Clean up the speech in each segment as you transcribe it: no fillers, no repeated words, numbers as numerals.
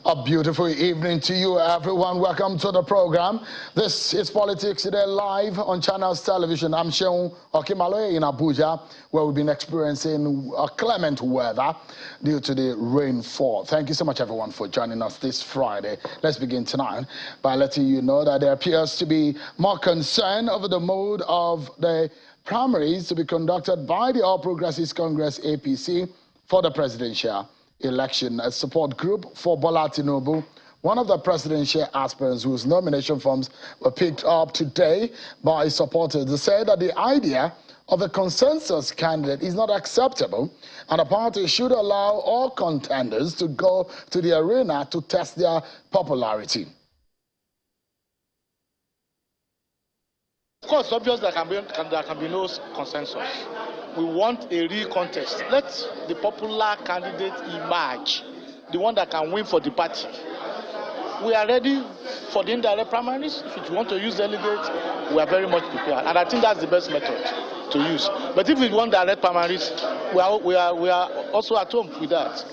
A beautiful evening to you, everyone. Welcome to the program. This is Politics Today live on Channels Television. I'm Sheung Okimaloye in Abuja, where we've been experiencing clement weather due to the rainfall. Thank you so much, everyone, for joining us this Friday. Let's begin tonight by letting you know that there appears to be more concern over the mode of the primaries to be conducted by the All Progressives Congress APC for the presidential election. A support group for Bola Tinubu, one of the presidential aspirants whose nomination forms were picked up today by supporters, they say that the idea of a consensus candidate is not acceptable and the party should allow all contenders to go to the arena to test their popularity. Of course, it's obvious there can be no consensus. We want a real contest. Let the popular candidate emerge, the one that can win for the party. We are ready for the indirect primaries. If you want to use delegates, we are very much prepared. And I think that's the best method to use. But if we want direct primaries, we are also at home with that.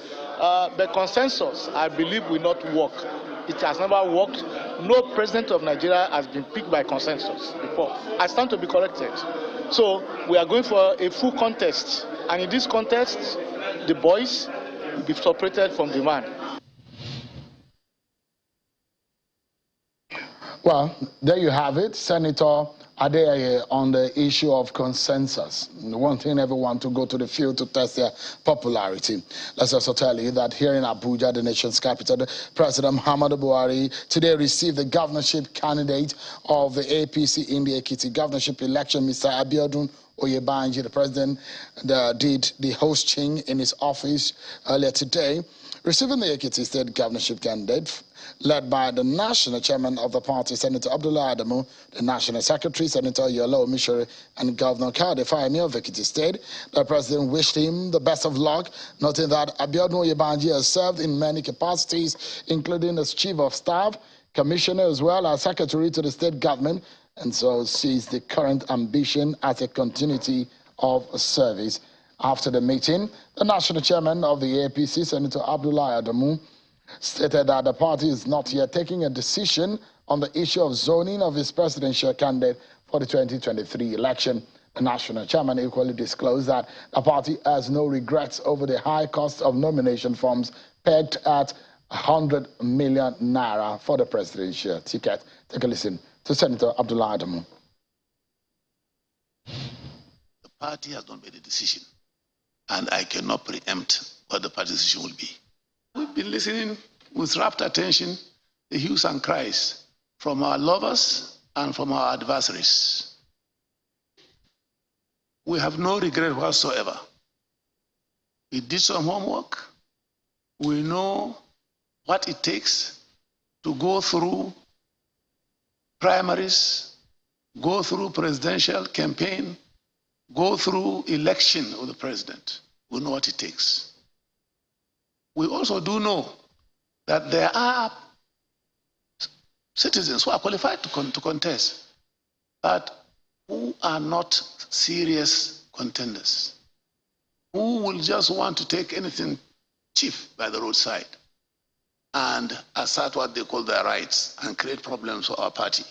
But consensus, I believe, will not work. It has never worked. No president of Nigeria has been picked by consensus before. I stand to be corrected. So we are going for a full contest. And in this contest, the boys will be separated from the man. Well, there you have it, Senator Adeyeye, on the issue of consensus, wanting everyone to go to the field to test their popularity. Let's also tell you that here in Abuja, the nation's capital, President Muhammadu Buhari today received the governorship candidate of the APC in the Ekiti governorship election, Mr. Abiodun Oyebanji. The president did the hosting in his office earlier today, receiving the Ekiti state governorship candidate, led by the national chairman of the party, Senator Abdullah Adamu, the national secretary, Senator Yolo Mishori, and Governor Kade Fayemi of Ekiti State. The president wished him the best of luck, noting that Abiodun Oyebanji has served in many capacities, including as chief of staff, commissioner, as well as secretary to the state government, and so sees the current ambition as a continuity of service. After the meeting, the national chairman of the APC, Senator Abdullah Adamu, stated that the party is not yet taking a decision on the issue of zoning of his presidential candidate for the 2023 election. The national chairman equally disclosed that the party has no regrets over the high cost of nomination forms pegged at 100 million naira for the presidential ticket. Take a listen to Senator Abdullah Adamu. The party has not made a decision, and I cannot preempt what the party decision will be. We've been listening with rapt attention the hues and cries from our lovers and from our adversaries. We have no regret whatsoever. We did some homework. We know what it takes to go through primaries, go through presidential campaign, go through election of the president. We know what it takes. We also do know that there are citizens who are qualified to contest, but who are not serious contenders, who will just want to take anything cheap by the roadside and assert what they call their rights and create problems for our party.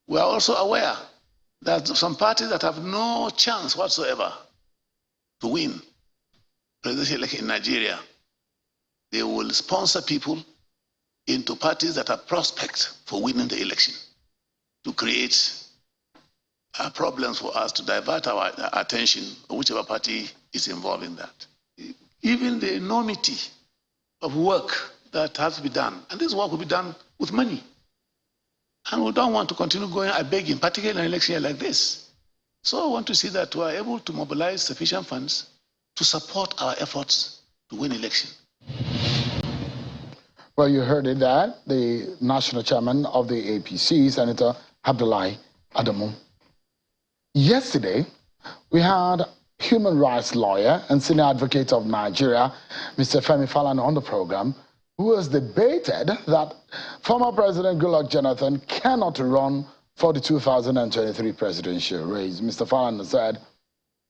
We are also aware that some parties that have no chance whatsoever to win presidential election in Nigeria, they will sponsor people into parties that are prospect for winning the election to create problems for us to divert our attention, whichever party is involved in that. Even the enormity of work that has to be done, and this work will be done with money. And we don't want to continue going begging, particularly in an election like this. So I want to see that we are able to mobilize sufficient funds to support our efforts to win election. Well, you heard it there, the national chairman of the APC, Senator Abdullah Adamu. Yesterday, we had human rights lawyer and senior advocate of Nigeria, Mr. Femi Falana, on the program, who has debated that former President Goodluck Jonathan cannot run for the 2023 presidential race. Mr. Falana said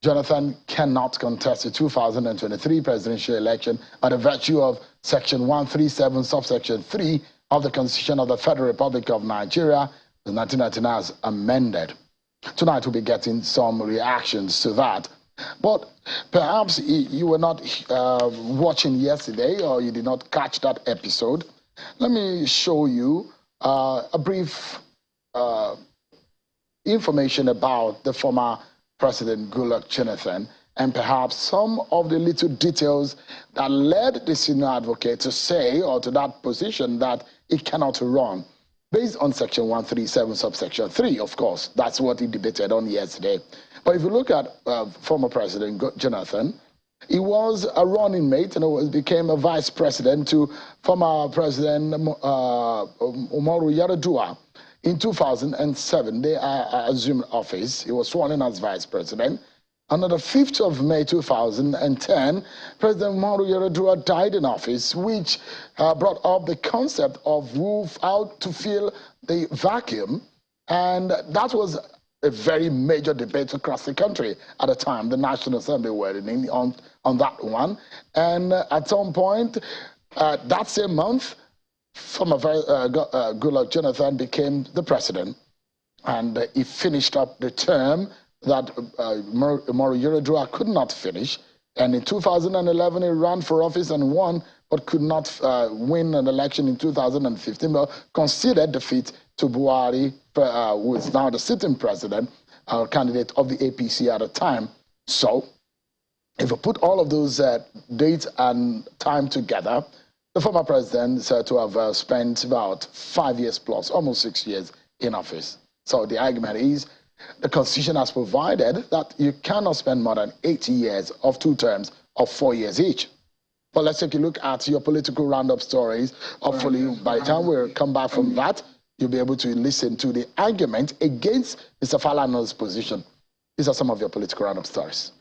Jonathan cannot contest the 2023 presidential election by the virtue of Section 137, subsection 3 of the Constitution of the Federal Republic of Nigeria, the 1999 as amended. Tonight we'll be getting some reactions to that. But perhaps you were not watching yesterday, or you did not catch that episode. Let me show you a brief information about the former President Goodluck Jonathan, and perhaps some of the little details that led the senior advocate to say, or to that position, that he cannot run, based on Section 137, subsection 3, of course. That's what he debated on yesterday. But if you look at former President Jonathan, he was a running mate and became a vice president to former President Umaru Yar'Adua. In 2007, they assumed office. He was sworn in as vice president. On the 5th of May 2010, President Umaru Yar'Adua died in office, which brought up the concept of how to fill the vacuum. And that was a very major debate across the country at the time. The National Assembly were on that one. And at some point, that same month, former Goodluck Jonathan became the president, and he finished up the term that Umaru Yar'Adua could not finish. And in 2011, he ran for office and won, but could not win an election in 2015, but conceded defeat to Buhari, who is now the sitting president, candidate of the APC at the time. So, if we put all of those dates and time together, the former president is said to have spent about 5 years plus, almost 6 years in office. So the argument is the Constitution has provided that you cannot spend more than 80 years of 2 terms of 4 years each. But let's take a look at your political roundup stories. Hopefully, by the time we come back from that, you'll be able to listen to the argument against Mr. Falana's position. These are some of your political roundup stories.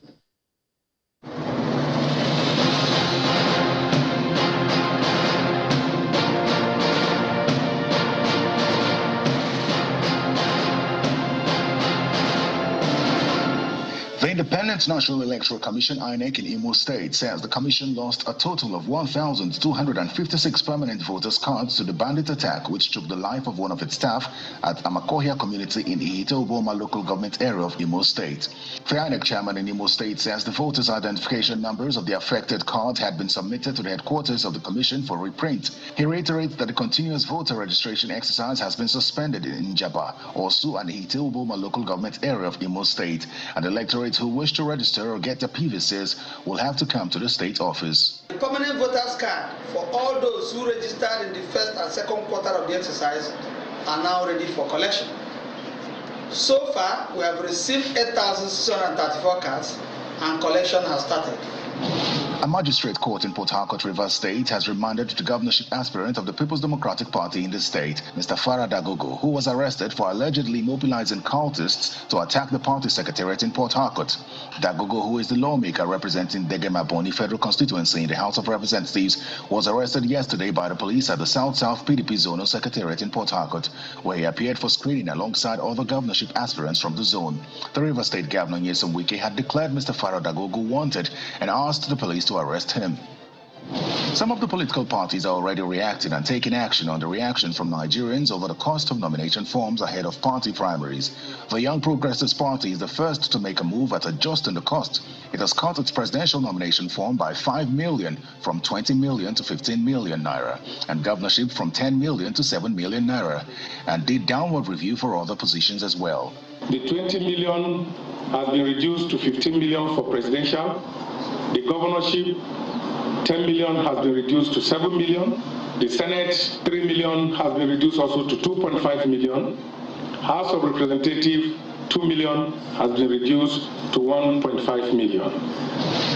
The Independent National Electoral Commission, INEC, in Imo State says the commission lost a total of 1,256 permanent voters' cards to the bandit attack which took the life of one of its staff at Amakohia community in Ihite-Oboma local government area of Imo State. The INEC chairman in Imo State says the voters' identification numbers of the affected cards had been submitted to the headquarters of the commission for reprint. He reiterates that the continuous voter registration exercise has been suspended in Njaba, Osu, and Ihite-Oboma local government area of Imo State, and electorates who wish to register or get their PVCs will have to come to the state office. The permanent voters card for all those who registered in the first and second quarter of the exercise are now ready for collection. So far, we have received 8,634 cards and collection has started. A magistrate court in Port Harcourt, Rivers State, has remanded the governorship aspirant of the People's Democratic Party in the state, Mr. Farah Dagogo, who was arrested for allegedly mobilizing cultists to attack the party secretariat in Port Harcourt. Dagogo, who is the lawmaker representing Degemaboni Federal Constituency in the House of Representatives, was arrested yesterday by the police at the South-South PDP Zonal Secretariat in Port Harcourt, where he appeared for screening alongside other governorship aspirants from the zone. The Rivers State Governor Nyesom Wike had declared Mr. Farah Dagogo wanted and asked the police to arrest him. Some of the political parties are already reacting and taking action on the reaction from Nigerians over the cost of nomination forms ahead of party primaries. The Young Progressives Party is the first to make a move at adjusting the cost. It has cut its presidential nomination form by 5 million, from 20 million to 15 million naira, and governorship from 10 million to 7 million naira, and did downward review for other positions as well. The 20 million has been reduced to 15 million for presidential. The governorship, 10 million has been reduced to 7 million. The Senate, 3 million has been reduced also to 2.5 million. House of Representatives, 2 million has been reduced to 1.5 million.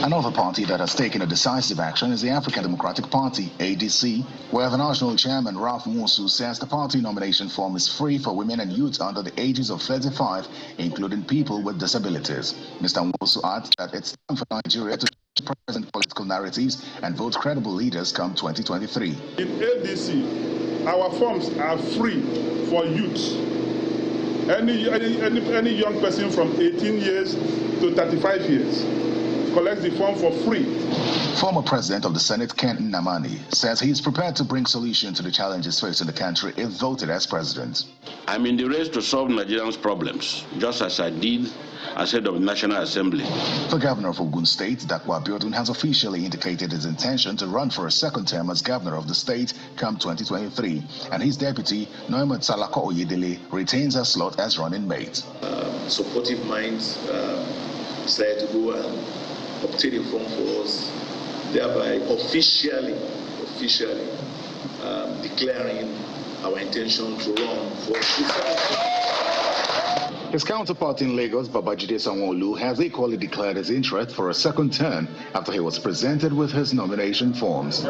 Another party that has taken a decisive action is the African Democratic Party, ADC, where the national chairman, Ralph Musu, says the party nomination form is free for women and youths under the ages of 35, including people with disabilities. Mr. Musu adds that it's time for Nigeria to present political narratives and vote credible leaders come 2023. In ADC, our forms are free for youth, Any young person from 18 years to 35 years collects the form for free. Former President of the Senate, Ken Nnamani, says he is prepared to bring solution to the challenges facing the country if voted as president. I'm in the race to solve Nigerians' problems, just as I did as head of the National Assembly. The governor of Ogun State, Dakwa Abiodun, has officially indicated his intention to run for a second term as governor of the state come 2023, and his deputy, Noemet Salako Oyedele, retains her slot as running mate. Supportive minds decided to go and obtain a form for us, thereby officially declaring our intention to run for His counterpart in Lagos, Babajide Sanwo-Olu, has equally declared his interest for a second term after he was presented with his nomination forms.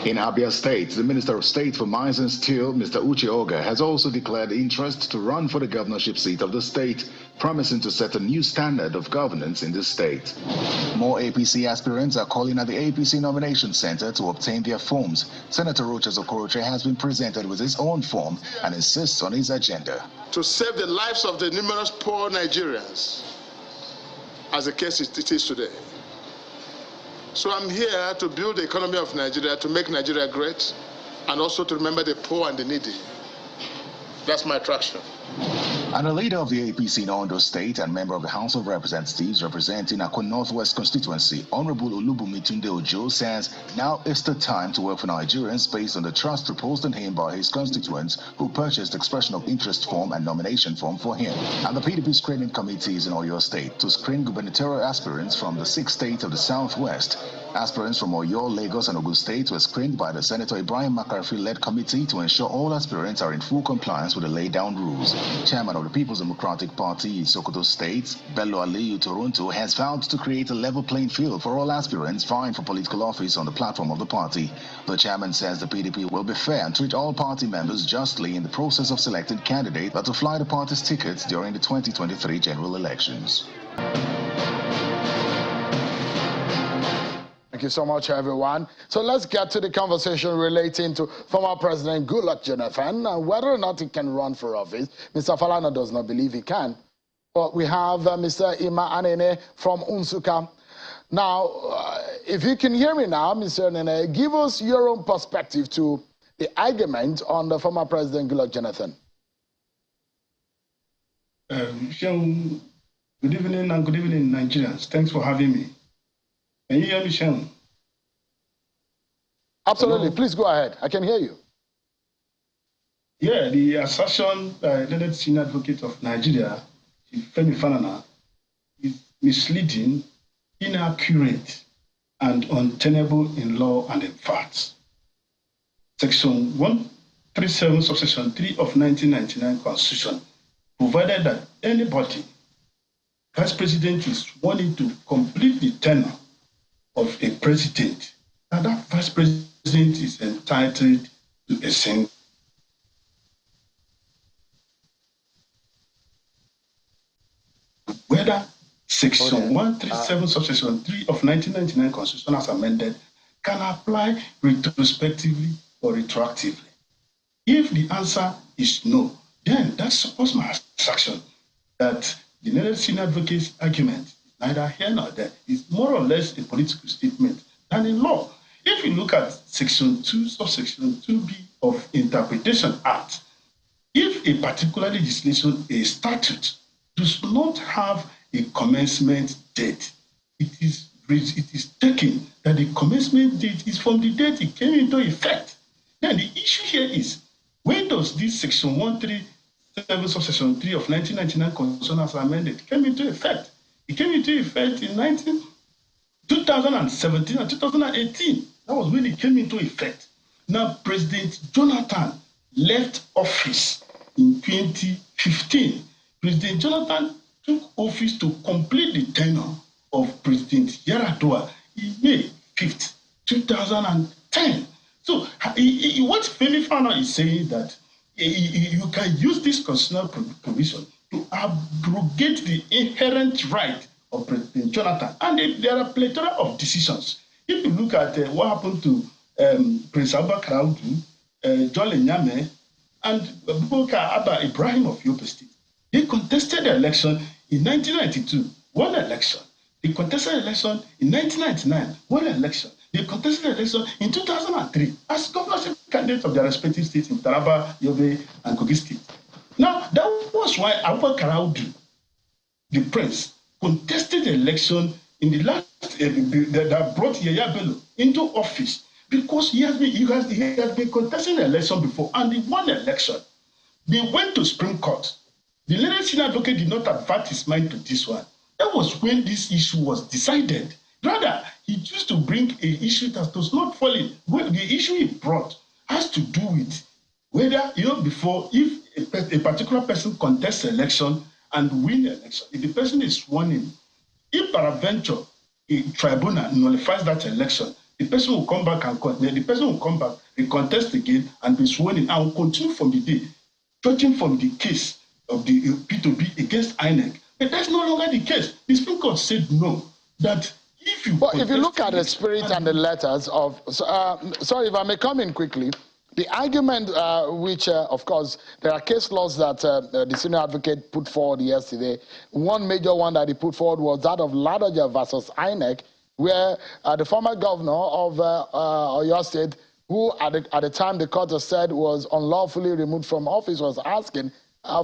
In Abia State, the Minister of State for Mines and Steel, Mr. Uche Oga, has also declared interest to run for the governorship seat of the state, promising to set a new standard of governance in the state. More APC aspirants are calling at the APC Nomination Center to obtain their forms. Senator Rochas Okoroche has been presented with his own form and insists on his agenda. To save the lives of the numerous poor Nigerians, as the case it is today. So I'm here to build the economy of Nigeria, to make Nigeria great, and also to remember the poor and the needy. That's my attraction. And the leader of the APC in Ondo State and member of the House of Representatives representing Akwa Northwest constituency, Honorable Olubunmi Tunde Ojo, says now is the time to work for Nigerians based on the trust reposed in him by his constituents who purchased expression of interest form and nomination form for him. And the PDP screening committee is in Oyo State to screen gubernatorial aspirants from the 6 states of the Southwest. Aspirants from Oyo, Lagos, and Ogun State were screened by the Senator Ibrahim Makarfi-led committee to ensure all aspirants are in full compliance with the laid-down rules. Chairman of the People's Democratic Party in Sokoto State, Bello Aliyu Toronto, has vowed to create a level playing field for all aspirants vying for political office on the platform of the party. The chairman says the PDP will be fair and treat all party members justly in the process of selecting candidates that will fly the party's tickets during the 2023 general elections. Thank you so much, everyone. So let's get to the conversation relating to former President Goodluck Jonathan and whether or not he can run for office. Mr. Falana does not believe he can. But we have Mr. Ima Anene from Unsuka. Now, if you can hear me now, Mr. Anene, give us your own perspective to the argument on the former President Goodluck Jonathan. Good evening and good evening, Nigerians. Thanks for having me. Can you hear me, Sean? Absolutely. Hello? Please go ahead. I can hear you. Yeah, the assertion by the senior advocate of Nigeria, Femi Falana, is misleading, inaccurate, and untenable in law and in facts. Section 137, subsection 3 of 1999 Constitution provided that anybody, vice president, is wanting to complete the tenure of a president, and that vice president is entitled to a single. Whether Section 137, subsection 3 of 1999 Constitution as amended can apply retrospectively or retroactively. If the answer is no, then that supports my assertion that the United Senior Advocate's argument neither here nor there is more or less a political statement than a law. If you look at Section 2, subsection 2B of Interpretation Act, if a particular legislation, a statute, does not have a commencement date, it is taken that the commencement date is from the date it came into effect. Then the issue here is, when does this Section 137, subsection 3 of 1999 Constitution as amended came into effect? It came into effect in 2017 and 2018. That was when it came into effect. Now, President Jonathan left office in 2015. President Jonathan took office to complete the tenure of President Yar'Adua in May 5th, 2010. So, what Femi Falana is saying that you can use this constitutional provision to abrogate the inherent right of President Jonathan. And there are a plethora of decisions. If you look at what happened to Prince Abba Kraudu, Jole Nyame, and Bukar Abba Ibrahim of Yobe State. They contested the election in 1992, won the election. They contested the election in 1999, won the election. They contested the election in 2003 as governorship candidates of their respective states in Taraba, Yobe, and Kogi State. Now, that was why Abubakar Audu, the prince, contested the election in the last that brought Yaya Bello into office, because he has been contesting the election before and he won the election. They went to Supreme Court. The latest senior advocate did not advert his mind to this one. That was when this issue was decided. Rather, he chose to bring an issue that does not fall in. Well, the issue he brought has to do with whether, before, if a particular person contests the election and win the election, if the person is sworn in, if peradventure a tribunal nullifies that election, the person will come back and contest. The person will come back, recontest again, and be sworn in, and will continue from the day, judging from the case of the P2B against INEC. But that's no longer the case. The Supreme Court said no, that if you... But if you look at the spirit and the letters of... sorry, if I may come in quickly. The argument which, of course, there are case laws that the senior advocate put forward yesterday. One major one that he put forward was that of Ladoja versus INEC, where the former governor of Oyo State, who at the time the court has said was unlawfully removed from office, was asking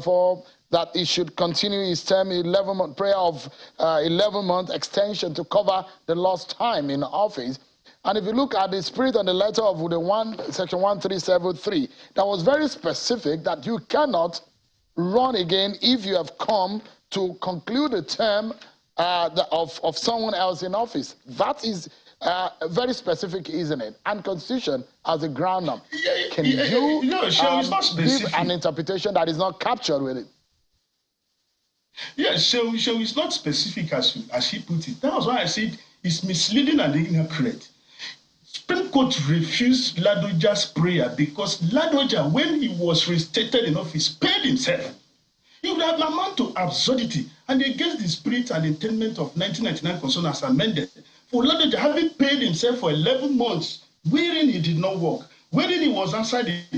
for that he should continue his term, 11-month prayer of 11-month extension to cover the lost time in office. And if you look at the spirit and the letter of the section 1373, that was very specific that you cannot run again if you have come to conclude a term of someone else in office. That is very specific, isn't it? And Constitution as a ground up. Can you give an interpretation that is not captured with it? Yes, so it's not specific as he put it. That was why I said it's misleading and inaccurate. Supreme Court refused Ladoja's prayer because Ladoja, when he was reinstated in office, paid himself. It would have amounted to absurdity and against the spirit and intent of 1999 Constitution as amended. For Ladoja having paid himself for 11 months, wherein he did not work, wherein he was outside the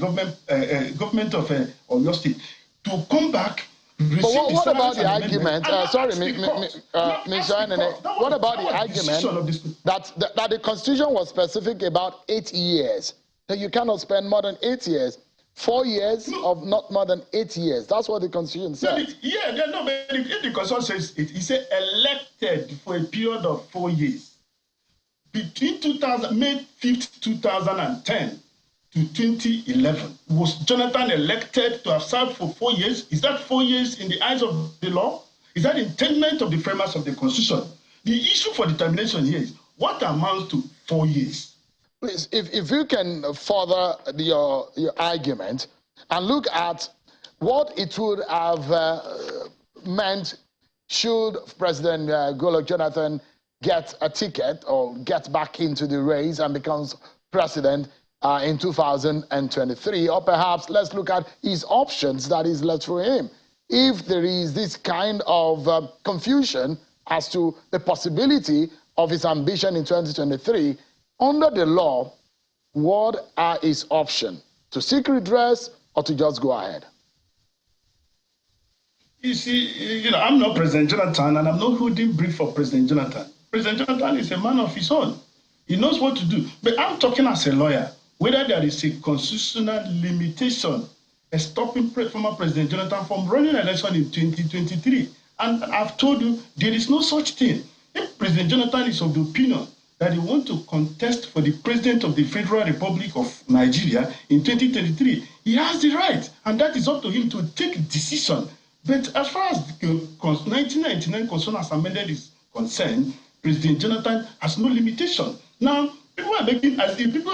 government of Oyo State, to come back. But what about the argument? Sorry, Mr. Anene, what about the argument that the Constitution was specific about 8 years? That you cannot spend more than 8 years. 4 years of not more than 8 years. That's what the Constitution says. But if the Constitution says it says elected for a period of 4 years. Between May 5th, 2010 to 2011, was Jonathan elected to have served for 4 years? Is that 4 years in the eyes of the law? Is that intent of the framers of the Constitution? The issue for determination here is what amounts to 4 years. Please, if you can further your argument and look at what it would have meant should President Goodluck Jonathan get a ticket or get back into the race and becomes president in 2023, or perhaps let's look at his options that is left for him. If there is this kind of confusion as to the possibility of his ambition in 2023, under the law, what are his options? To seek redress or to just go ahead? You see, I'm not President Jonathan, and I'm not holding brief for President Jonathan. President Jonathan is a man of his own. He knows what to do. But I'm talking as a lawyer, whether there is a constitutional limitation stopping former President Jonathan from running an election in 2023. And I've told you, there is no such thing. If President Jonathan is of the opinion that he wants to contest for the President of the Federal Republic of Nigeria in 2023, he has the right, and that is up to him to take a decision. But as far as the 1999 Constitution as amended is concerned, President Jonathan has no limitation. Now, people are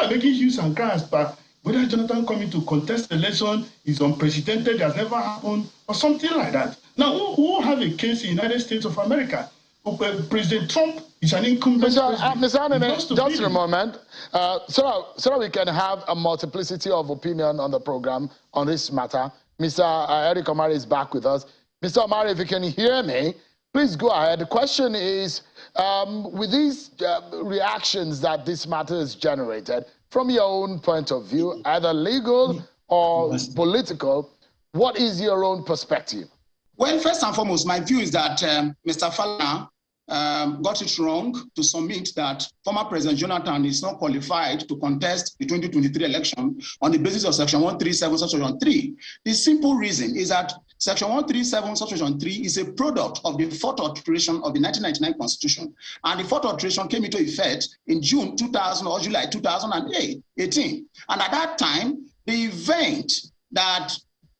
making hues and cries, but whether Jonathan coming to contest the election is unprecedented, has never happened, or something like that. Now, who have a case in the United States of America? President Trump is an incumbent president. Mr. Anene, just a moment. So we can have a multiplicity of opinion on the program on this matter. Mr. Eric Omari is back with us. Mr. Omari, if you can hear me, please go ahead. The question is, with these reactions that this matter has generated, from your own point of view, either legal or political? What is your own perspective? Well, first and foremost, my view is that Mr. Falana got it wrong to submit that former President Jonathan is not qualified to contest the 2023 election on the basis of Section 137, Subsection 3. The simple reason is that Section 137, Subsection 3 is a product of the fourth alteration of the 1999 Constitution. And the fourth alteration came into effect in June 2000 or July 2018. And at that time, the event that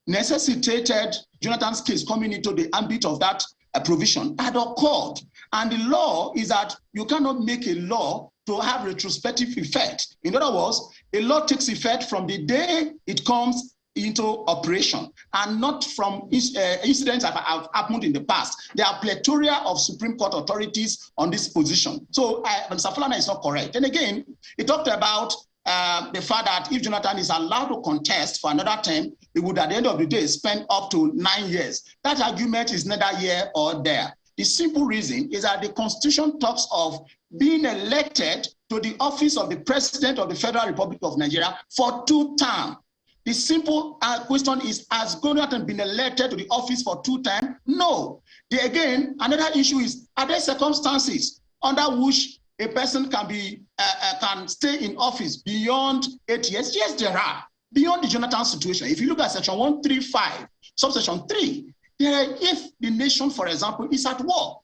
necessitated Jonathan's case coming into the ambit of that provision had occurred. And the law is that you cannot make a law to have retrospective effect. In other words, a law takes effect from the day it comes into operation and not from incidents that have happened in the past. There are plethora of Supreme Court authorities on this position. So Mr. Falana is not correct. And again, he talked about the fact that if Jonathan is allowed to contest for another term, he would at the end of the day spend up to 9 years. That argument is neither here or there. The simple reason is that the Constitution talks of being elected to the office of the President of the Federal Republic of Nigeria for 2 terms. The simple question is, has Jonathan been elected to the office for 2 terms? No. Again, another issue is, are there circumstances under which a person can stay in office beyond 8 years? Yes, there are. Beyond the Jonathan situation, if you look at Section 135, Subsection 3, if the nation, for example, is at war,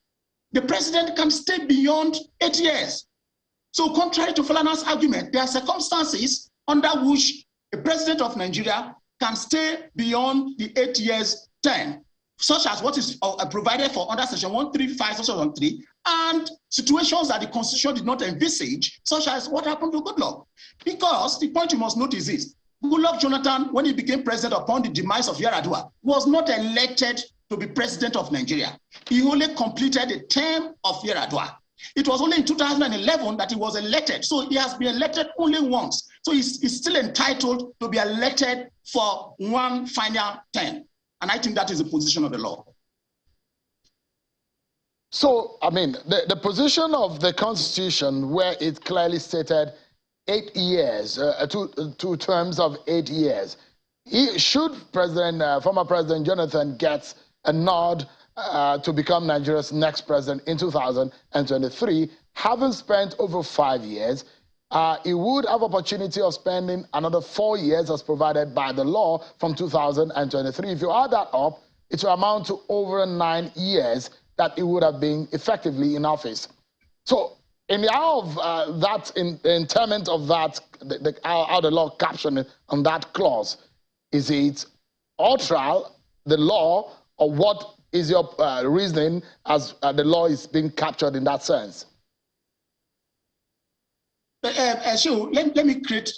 the president can stay beyond 8 years. So contrary to Falana's argument, there are circumstances under which the president of Nigeria can stay beyond the 8 years term, such as what is provided for under Section 135, Section 3, and situations that the Constitution did not envisage, such as what happened to Goodluck. Because the point you must note is this: Goodluck Jonathan, when he became president upon the demise of Yar'Adua, was not elected to be president of Nigeria. He only completed the term of Yar'Adua. It was only in 2011 that he was elected. So he has been elected only once. So he's still entitled to be elected for 1 final term. And I think that is the position of the law. So, I mean, the position of the Constitution, where it clearly stated 8 years, 2 terms of 8 years, should former President Jonathan get a nod to become Nigeria's next president in 2023, having spent over 5 years, he would have opportunity of spending another 4 years as provided by the law from 2023. If you add that up, it will amount to over 9 years that he would have been effectively in office. So in the hour of that, in the interment of that, how the law captioned it on that clause, is it ultra the law, or what is your reasoning as the law is being captured in that sense? So let me create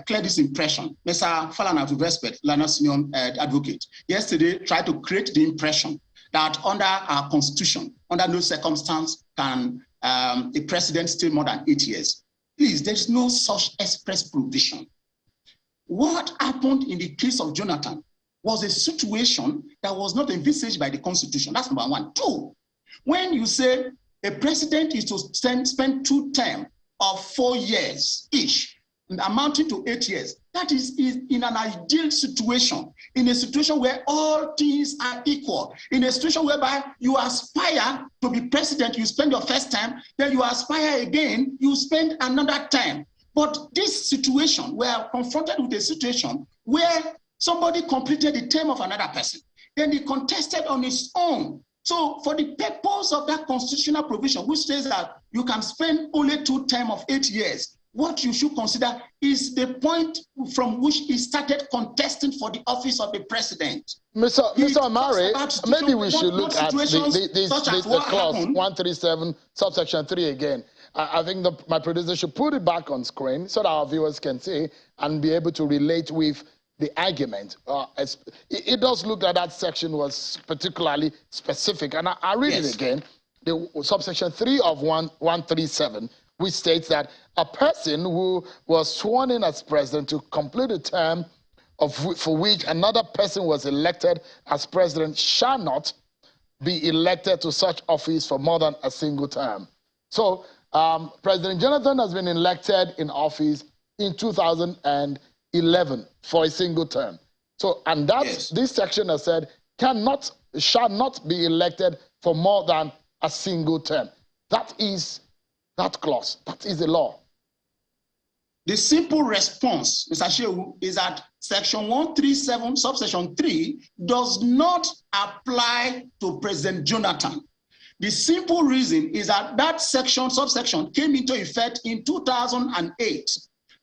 clear this impression. Mr. Falana, with respect, Lana Senior advocate, yesterday tried to create the impression that under our Constitution, under no circumstance can a president stay more than 8 years. Please, there's no such express provision. What happened in the case of Jonathan was a situation that was not envisaged by the Constitution. That's number 1. 2, when you say a president is to spend 2 terms of 4 years each, amounting to 8 years, that is in an ideal situation, in a situation where all things are equal, in a situation whereby you aspire to be president, you spend your first term, then you aspire again, you spend another term. But this situation, we are confronted with a situation where somebody completed the term of another person, then he contested on his own. So for the purpose of that constitutional provision, which says that you can spend only 2 terms of 8 years, what you should consider is the point from which he started contesting for the office of the president. Mr. Amare, maybe we should look at the clause 137, subsection 3 again. I think my predecessor should put it back on screen so that our viewers can see and be able to relate with the argument. It does look like that section was particularly specific. And I read it again. The subsection 3 of 137, which states that a person who was sworn in as president to complete a term for which another person was elected as president shall not be elected to such office for more than a single term. So President Jonathan has been elected in office in 2011. 11 for a single term. So, and that's Yes. this section has said shall not be elected for more than a single term. That is that clause. That is the law. The simple response, Mr. Shehu, is that Section 137, subsection 3, does not apply to President Jonathan. The simple reason is that that section, subsection, came into effect in 2008.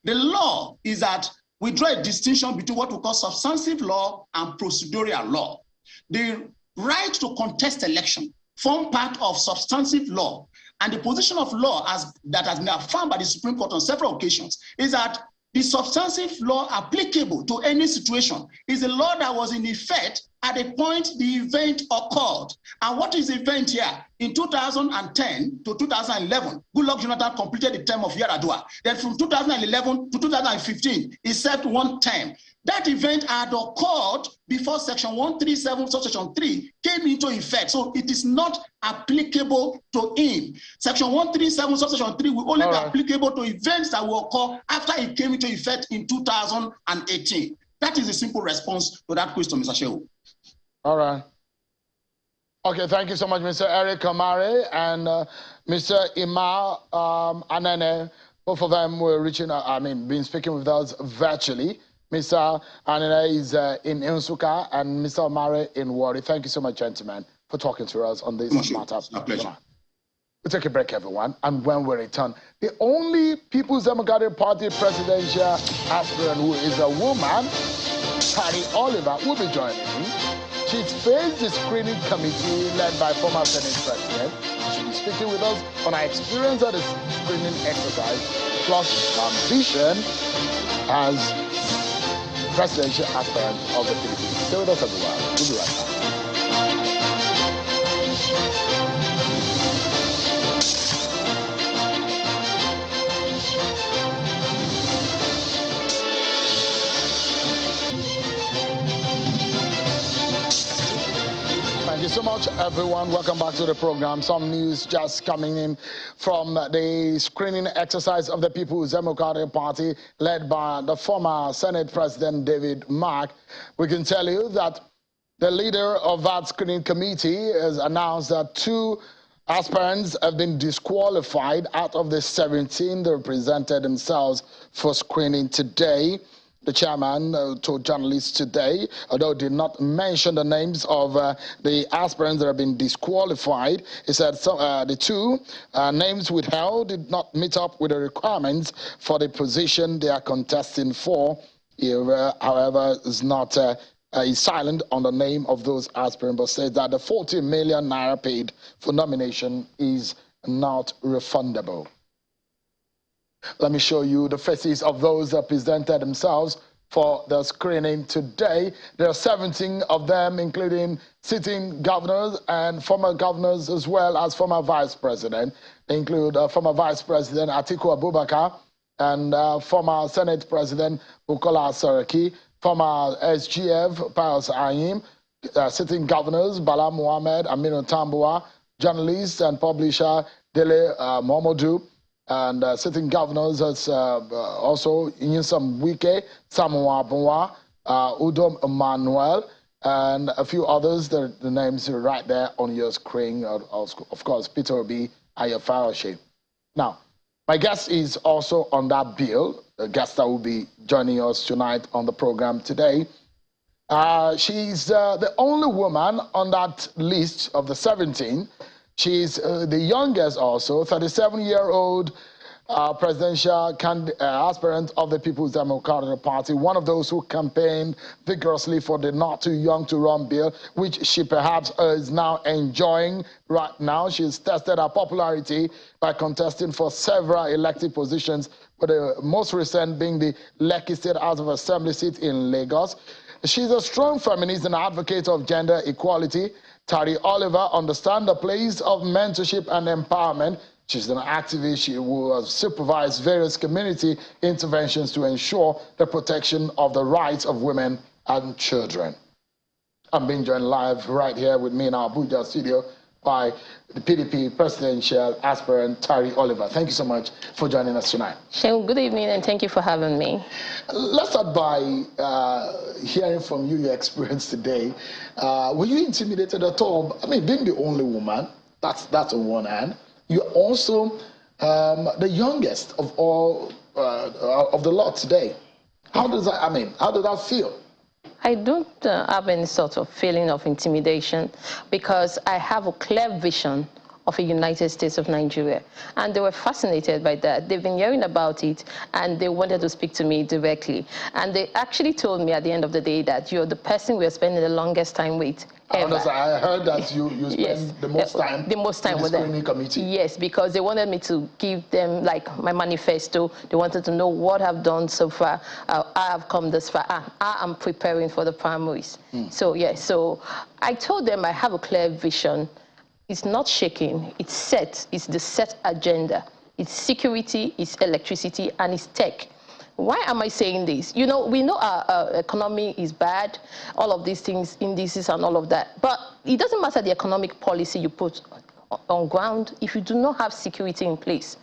The law is that we draw a distinction between what we call substantive law and procedural law. The right to contest election form part of substantive law. And the position of law that has been affirmed by the Supreme Court on several occasions is that the substantive law applicable to any situation is a law that was in effect at the point the event occurred. And what is the event here? In 2010 to 2011, Goodluck Jonathan completed the term of Yar'Adua. Then from 2011 to 2015, he served one term. That event had occurred before Section 137, subsection 3 came into effect. So it is not applicable to him. Section 137, subsection 3 will only be applicable to events that will occur after it came into effect in 2018. That is a simple response to that question, Mr. Shehu. All right. Okay, thank you so much, Mr. Eric Kamare and Mr. Ima Anene. Both of them were been speaking with us virtually. Mr. Anene is in Nsuka and Mr. Omare in Warri. Thank you so much, gentlemen, for talking to us on this matter. My pleasure. We'll take a break, everyone, and when we return, the only People's Democratic Party presidential aspirant who is a woman, Tari Oliver, will be joining me. She's faced the screening committee led by former Senate President. She'll be speaking with us on her experience of the screening exercise, plus her ambition as presidential aspirant of the Philippines. Stay with us, everyone. We'll be right back. Thank you so much, everyone. Welcome back to the program. Some news just coming in from the screening exercise of the People's Democratic Party led by the former Senate President David Mark. We can tell you that the leader of that screening committee has announced that 2 aspirants have been disqualified out of the 17 that presented themselves for screening today. The chairman told journalists today, although did not mention the names of the aspirants that have been disqualified, he said the 2 names withheld did not meet up with the requirements for the position they are contesting for. He, however, is silent on the name of those aspirants, but says that the 40 million naira paid for nomination is not refundable. Let me show you the faces of those that presented themselves for the screening today. There are 17 of them, including sitting governors and former governors, as well as former vice president. They include former vice president Atiku Abubakar and former Senate president Bukola Saraki, former SGF Pius Ayim, sitting governors Bala Muhammad, Aminu Tambuwa, journalist and publisher Dele Momodu, and sitting governors as also Yinsam Wike, Samuel Abunwa, Udom Emmanuel, and a few others. The names are right there on your screen. Of course, Peter Obi, Ayafarashe. Now, my guest is also on that bill, the guest that will be joining us tonight on the program today. She's the only woman on that list of the 17. She's the youngest also, 37-year-old presidential aspirant of the People's Democratic Party, one of those who campaigned vigorously for the Not Too Young to Run bill, which she perhaps is now enjoying right now. She's tested her popularity by contesting for several elected positions, but the most recent being the Lekki State House of Assembly seat in Lagos. She's a strong feminist and advocate of gender equality. Tari Oliver understands the place of mentorship and empowerment. She's an activist. She will supervise various community interventions to ensure the protection of the rights of women and children. I'm being joined live right here with me in our Abuja studio by the PDP presidential aspirant Tari Oliver. Thank you so much for joining us tonight. Shehu, good evening and thank you for having me. Let's start by hearing from you your experience today. Were you intimidated at all? I mean, being the only woman, that's on one hand. You're also the youngest of all of the lot today. How does that, how did that feel? I don't have any sort of feeling of intimidation because I have a clear vision of a United States of Nigeria. And they were fascinated by that. They've been hearing about it and they wanted to speak to me directly. And they actually told me at the end of the day that you're the person we're spending the longest time with ever. I heard that you spend yes, the most time with the screening committee. Yes, because they wanted me to give them like my manifesto. They wanted to know what I've done so far. I have come this far. I am preparing for the primaries. So yes, so I told them I have a clear vision. It's not shaking, it's set, it's the set agenda. It's security, it's electricity, and it's tech. Why am I saying this? You know, we know our economy is bad, all of these things, indices and all of that. But it doesn't matter the economic policy you put on ground if you do not have security in place.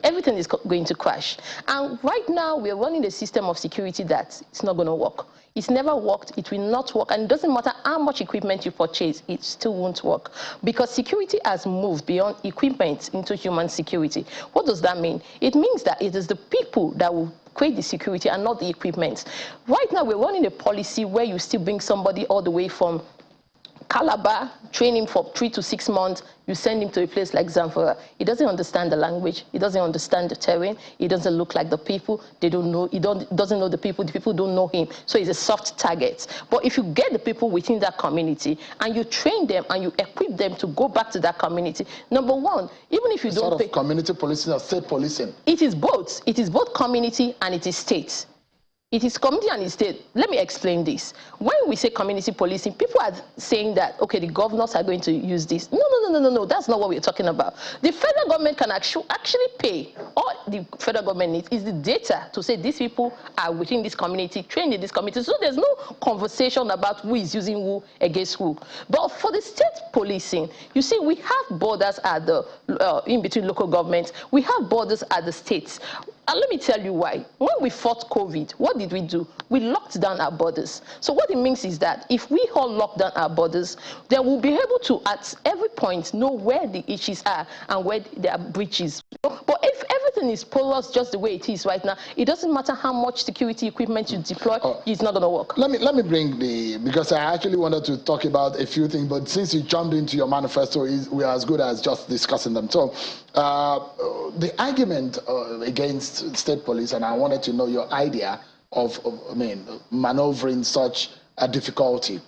Everything is going to crash. And right now, we're running a system of security that it's not going to work. It's never worked, it will not work, and it doesn't matter how much equipment you purchase, it still won't work. Because security has moved beyond equipment into human security. What does that mean? It means that it is the people that will create the security and not the equipment. Right now, we're running a policy where you still bring somebody all the way from Calabar, train him for 3 to 6 months, you send him to a place like Zamfara. He doesn't understand the language, he doesn't understand the terrain, he doesn't look like the people, they don't know, doesn't know the people don't know him, so he's a soft target. But if you get the people within that community and you train them and you equip them to go back to that community, number one, even if you don't sort of community policing or state policing? It is both community and it is state. It is community and it's state. Let me explain this. When we say community policing, people are saying that, okay, the governors are going to use this. No. That's not what we're talking about. The federal government can actually pay. All the federal government needs is the data to say these people are within this community, trained in this community. So there's no conversation about who is using who against who. But for the state policing, you see, we have borders at the in between local governments. We have borders at the states. And let me tell you why. When we fought COVID, what did we do? We locked down our borders. So what it means is that if we all lock down our borders, then we'll be able to, at every point, know where the issues are and where there are breaches. But if everything is porous just the way it is right now, it doesn't matter how much security equipment you deploy, it's not going to work. Let me bring because I actually wanted to talk about a few things, but since you jumped into your manifesto, we are as good as just discussing them. So the argument against state police, and I wanted to know your idea of maneuvering such a difficulty.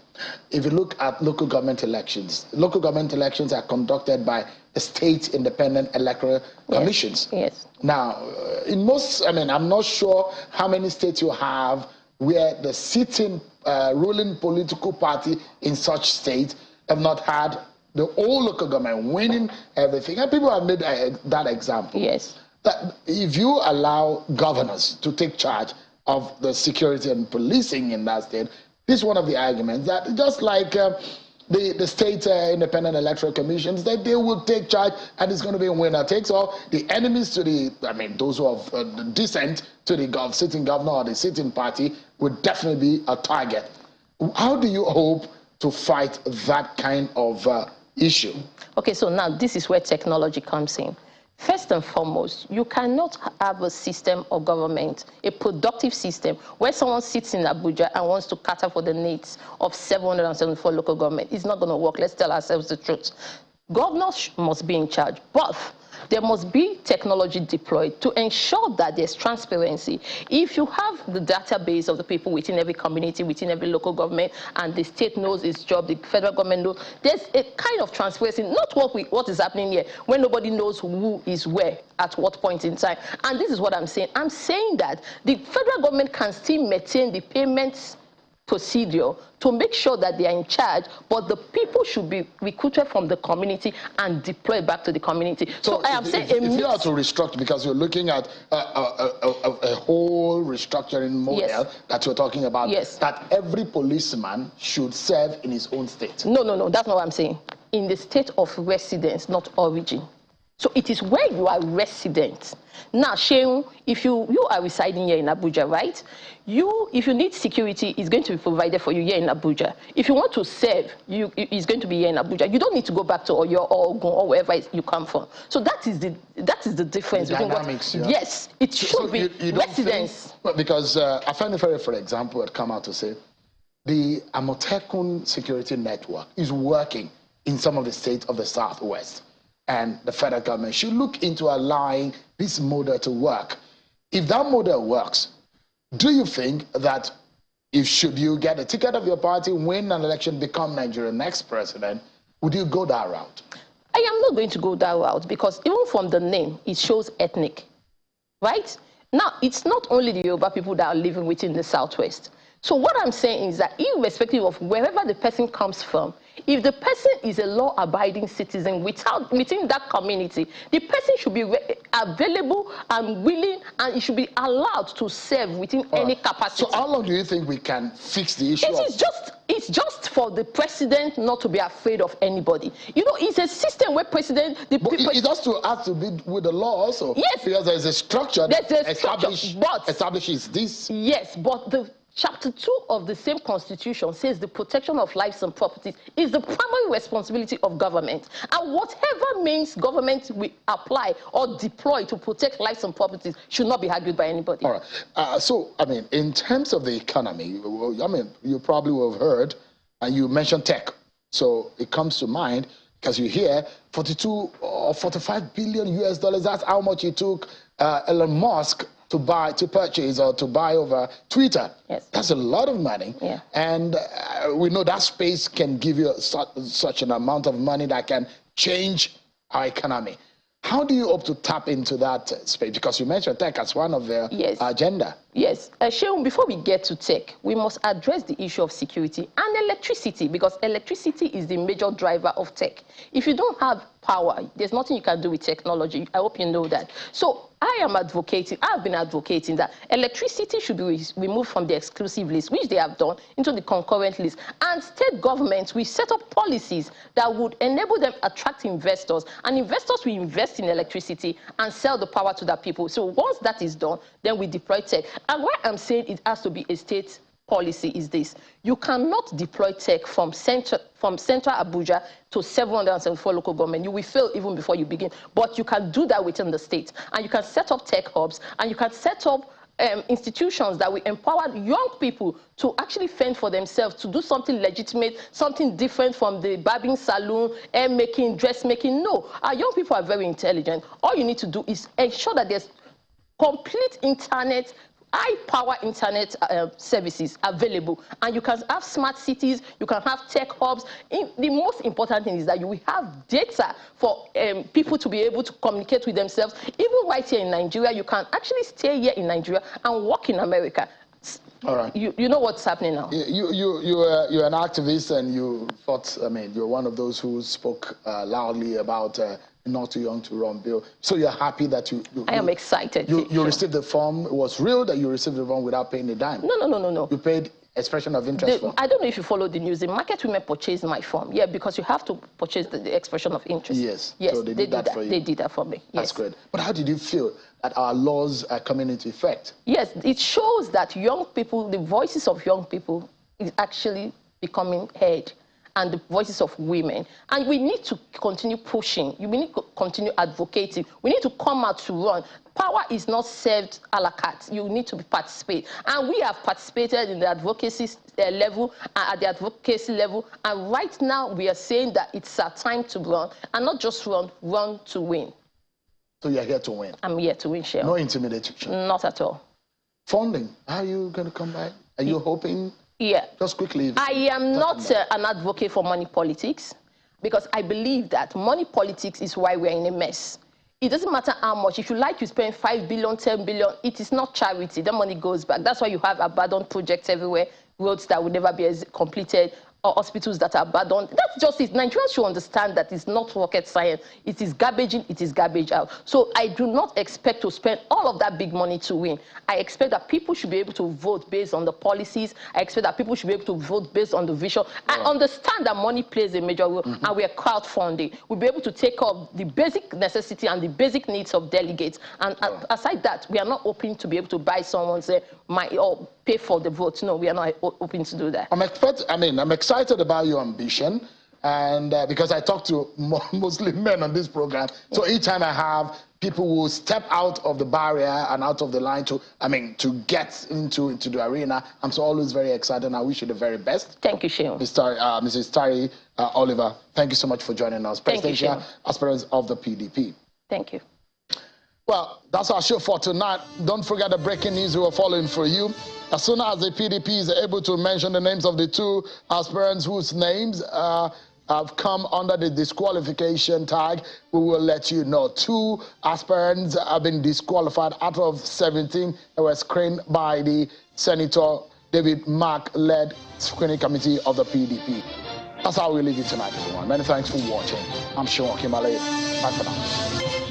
If you look at local government elections are conducted by state independent electoral commissions. Yes. Now, in most, I'm not sure how many states you have where the sitting ruling political party in such state have not had the whole local government winning everything. And people have made that example. Yes. That if you allow governors to take charge of the security and policing in that state, this is one of the arguments that just like the state independent electoral commissions, that they will take charge and it's going to be a winner takes all. The enemies to those who have dissent to the sitting governor or the sitting party would definitely be a target. How do you hope to fight that kind of issue? Okay, so now this is where technology comes in. First and foremost, you cannot have a system of government, a productive system, where someone sits in Abuja and wants to cater for the needs of 774 local government. It's not going to work. Let's tell ourselves the truth. Governors must be in charge, but there must be technology deployed to ensure that there's transparency. If you have the database of the people within every community, within every local government, and the state knows its job, the federal government knows, there's a kind of transparency, not what is happening here, when nobody knows who is where at what point in time. And this is what I'm saying. I'm saying that the federal government can still maintain the payments procedure to make sure that they are in charge, but the people should be recruited from the community and deployed back to the community. So I am saying if you are to restructure, because you're looking at a whole restructuring model that you're talking about, that every policeman should serve in his own state. No, that's not what I'm saying. In the state of residence, not origin. So it is where you are resident. Now, Sheung, if you are residing here in Abuja, right? If you need security, it's going to be provided for you here in Abuja. If you want to serve, it's going to be here in Abuja. You don't need to go back to Oyo or Ogun or wherever you come from. So that is the difference. The dynamics, yes, it should be residence. Because Afenifere, for example, had come out to say the Amotekun security network is working in some of the states of the Southwest. And the federal government should look into allowing this model to work. If that model works, do you think that should you get a ticket of your party, win an election, become Nigeria's next president, would you go that route? I am not going to go that route because even from the name, it shows ethnic, right? Now, it's not only the Yoruba people that are living within the Southwest. So what I'm saying is that irrespective of wherever the person comes from, if the person is a law-abiding citizen within that community, the person should be available and willing, and it should be allowed to serve within any capacity. So how long do you think we can fix the issue? It's just for the president not to be afraid of anybody. You know, it's a system where president... It has to be with the law also. Yes. Because there's a structure that establishes this. Yes, but the Chapter 2 of the same constitution says the protection of lives and properties is the primary responsibility of government. And whatever means government will apply or deploy to protect lives and properties should not be argued by anybody. All right. So, I mean, in terms of the economy, I mean, you probably will have heard, and you mentioned tech. So it comes to mind, because you hear 42 or 45 billion US dollars, that's how much it took Elon Musk to purchase or to buy over Twitter. Yes. That's a lot of money. Yeah. And we know that space can give you such an amount of money that can change our economy. How do you hope to tap into that space? Because you mentioned tech as one of their agenda. Yes. Sheung, before we get to tech, we must address the issue of security and electricity, because electricity is the major driver of tech. If you don't have power, there's nothing you can do with technology. I hope you know that. So I've been advocating that electricity should be removed from the exclusive list, which they have done, into the concurrent list. And state governments will set up policies that would enable them to attract investors. And investors will invest in electricity and sell the power to their people. So once that is done, then we deploy tech. And why I'm saying it has to be a state policy is this: you cannot deploy tech from central Abuja to 774 local government. You will fail even before you begin. But you can do that within the state, and you can set up tech hubs, and you can set up institutions that will empower young people to actually fend for themselves, to do something legitimate, something different from the barbing salon, hair making, dressmaking. No, our young people are very intelligent. All you need to do is ensure that there's complete internet, high-power internet services available, and you can have smart cities, you can have tech hubs. The most important thing is that you will have data for people to be able to communicate with themselves. Even right here in Nigeria, you can actually stay here in Nigeria and work in America. All right. You know what's happening now. You're an activist, and you thought, I mean, you're one of those who spoke loudly about not too young to run bill. So you're happy that I am excited. You received the form. It was real that you received the form without paying a dime. No. You paid expression of interest form. I don't know if you follow the news. The market women purchased my form. Yeah, because you have to purchase the expression of interest. Yes. Yes. So they did that for you. They did that for me. Yes. That's great. But how did you feel that our laws are coming into effect? Yes, it shows that young people, the voices of young people, is actually becoming heard, and the voices of women. And we need to continue pushing. We need to continue advocating. We need to come out to run. Power is not served a la carte. You need to participate. And we have participated in the advocacy level, at the advocacy level. And right now, we are saying that it's our time to run, and not just run to win. So you're here to win? I'm here to win, Shell. No intimidation? Not at all. Funding, how are you going to come back? Are you hoping? Yeah. Just quickly. I am not an advocate for money politics, because I believe that money politics is why we're in a mess. It doesn't matter how much. If you like to spend 5 billion, 10 billion, it is not charity. The money goes back. That's why you have abandoned projects everywhere. roads that will never be completed, or hospitals that are abandoned. That's just it. Nigerians should understand that it's not rocket science. It is garbage in, it is garbage out. So I do not expect to spend all of that big money to win. I expect that people should be able to vote based on the policies. I expect that people should be able to vote based on the vision. I understand that money plays a major role, and we are crowdfunding. We'll be able to take up the basic necessity and the basic needs of delegates. And aside that, we are not open to be able to buy someone's or pay for the vote. No, we are not open to do that. I'm excited about your ambition, and because I talk to mostly men on this program, so each time I have people who step out of the barrier and out of the line to get into the arena, I'm so always very excited, and I wish you the very best. Thank you, Sheon. Mrs. Tari Oliver, thank you so much for joining us. Presidential aspirants of the PDP. Thank you. Well, that's our show for tonight. Don't forget the breaking news we are following for you. As soon as the PDP is able to mention the names of the two aspirants whose names have come under the disqualification tag, we will let you know. 2 aspirants have been disqualified out of 17 that were screened by the Senator David Mark-led screening committee of the PDP. That's how we leave it tonight, everyone. Many thanks for watching. I'm Sean Kimale. Bye for now.